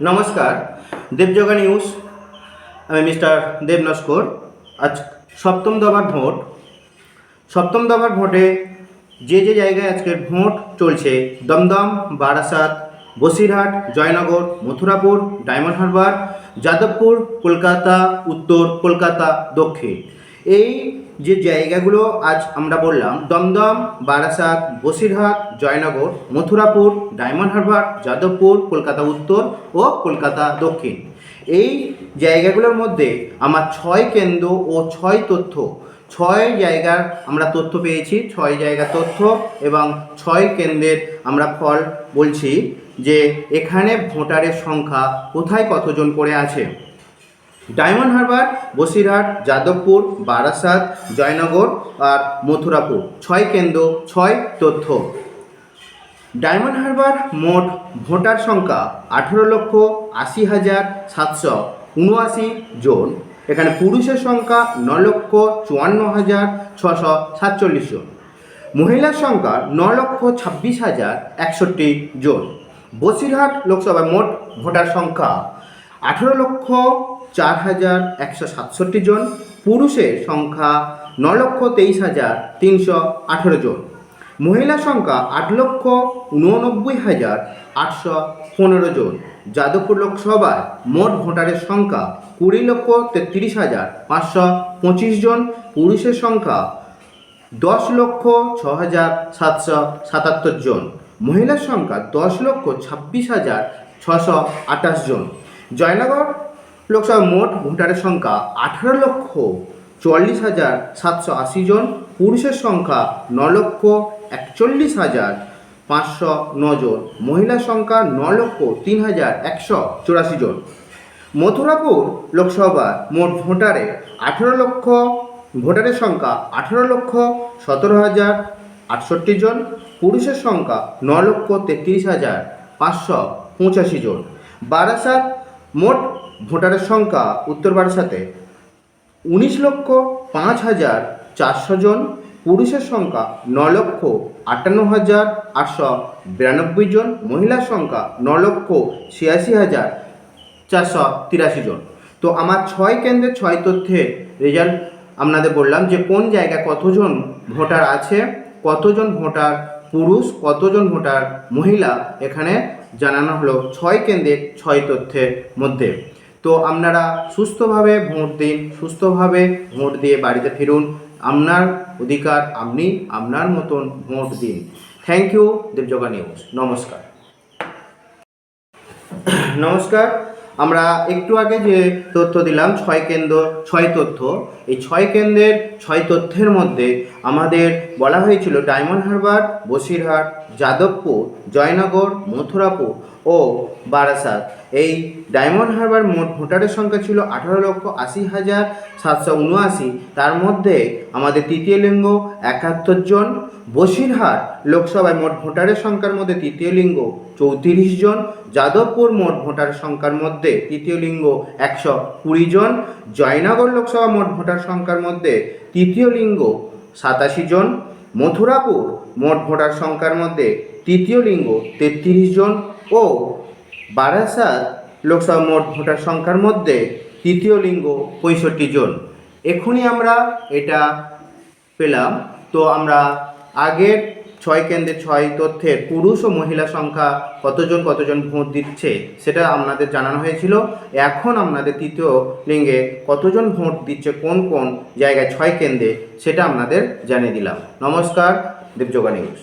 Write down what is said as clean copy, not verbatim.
নমস্কার, দেবযোগা নিউজ। আমি মিস্টার দেব নস্কর। আজ সপ্তম দফার ভোটে যে জায়গায় আজকের ভোট চলছে, দমদম, বারাসাত, বসিরহাট, জয়নগর, মথুরাপুর, ডায়মন্ড হারবার, যাদবপুর, কলকাতা উত্তর, কলকাতা দক্ষিণ, এই যে জায়গাগুলো আজ আমরা বললাম, দমদম, বারাসাত, বসিরহাট, জয়নগর, মথুরাপুর, ডায়মন্ড হারবার, যাদবপুর, কলকাতা উত্তর ও কলকাতা দক্ষিণ, এই জায়গাগুলোর মধ্যে আমার 6 কেন্দ্র ও 6 তথ্য, 6 জায়গার আমরা তথ্য পেয়েছি। 6 জায়গা তথ্য এবং 6 কেন্দ্রের আমরা ফল বলছি যে এখানে ভোটারের সংখ্যা কোথায় কতজন করে আছে। ডায়মন্ড হারবার, বসিরহাট, যাদবপুর, বারাসাত, জয়নগর আর মথুরাপুর, 6 কেন্দ্র, 6 তথ্য। ডায়মন্ড হারবার মোট ভোটার সংখ্যা 18,80,779 জন। এখানে পুরুষের সংখ্যা 9,54,647 জন, মহিলার সংখ্যা 9,26,061 জন। বসিরহাট লোকসভায় মোট ভোটার সংখ্যা 18,04,167 জন, পুরুষের সংখ্যা 9,23,318 জন, মহিলা সংখ্যা 8,89,815 জন। যাদবপুর লোকসভায় মোট ভোটারের সংখ্যা 20,33,525 জন, পুরুষের সংখ্যা 10,06,777 জন, মহিলার সংখ্যা 10,26,628 জন। জয়নগর লোকসভা মোট ভোটারের সংখ্যা 18,44,780 জন, পুরুষের সংখ্যা 9,41,509 জন, মহিলার সংখ্যা 9,03,184 জন। মথুরাপুর লোকসভা মোট ভোটারের সংখ্যা 18,17,068 জন, পুরুষের সংখ্যা 9,33,585 জন। বারাসাত মোট ভোটারের সংখ্যা উত্তর বারাসাতে 19,05,400 জন, পুরুষের সংখ্যা 9,58,892 জন, মহিলার সংখ্যা 9,86,483 জন। তো আমার 6 কেন্দ্রের 6 তথ্যের রেজাল্ট আপনাদের বললাম যে কোন জায়গায় কতজন ভোটার আছে, কতজন ভোটার পুরুষ, কতজন ভোটার মহিলা, এখানে জানানো হলো 6 কেন্দ্রের 6 তথ্যের মধ্যে। তো আপনারা সুস্থভাবে ভোট দিন, সুস্থভাবে ভোট দিয়ে বাড়িতে ফিরুন। আপনার অধিকার, আপনি আপনার মতন ভোট দিন। থ্যাংক ইউ, দেবযোগা নিউজ। নমস্কার। আমরা একটু আগে যে তথ্য দিলাম 6 কেন্দ্র 6 তথ্য, এই 6 কেন্দ্রের 6 তথ্যের মধ্যে আমাদের বলা হয়েছিল ডায়মন্ড হারবার, বসিরহাট, যাদবপুর, জয়নগর, মথুরাপুর ও বারাসাত। এই ডায়মন্ড হারবার মোট ভোটারের সংখ্যা ছিল 18,80,779, তার মধ্যে আমাদের তৃতীয় লিঙ্গ 71 জন। বসিরহাট লোকসভায় মোট ভোটারের সংখ্যার মধ্যে তৃতীয় লিঙ্গ 34 জন। যাদবপুর মোট ভোটার সংখ্যার মধ্যে তৃতীয় লিঙ্গ 120 জন। জয়নগর লোকসভা মোট ভোটার সংখ্যার মধ্যে তৃতীয় লিঙ্গ 87 জন। মথুরাপুর মোট ভোটার সংখ্যার মধ্যে তৃতীয় লিঙ্গ 33 জন ও বারাসাত লোকসভা মোট ভোটার সংখ্যার মধ্যে তৃতীয় লিঙ্গ 65 জন। এখনই আমরা এটা পেলাম। তো আমরা আগের 6 কেন্দ্রের 6 তথ্যের পুরুষ ও মহিলা সংখ্যা কতজন ভোট দিচ্ছে সেটা আপনাদের জানানো হয়েছিল। এখন আপনাদের তৃতীয় লিঙ্গে কতজন ভোট দিচ্ছে কোন কোন জায়গায় 6 কেন্দ্রে সেটা আপনাদের জানিয়ে দিলাম। নমস্কার, দেবযোগা নিউজ।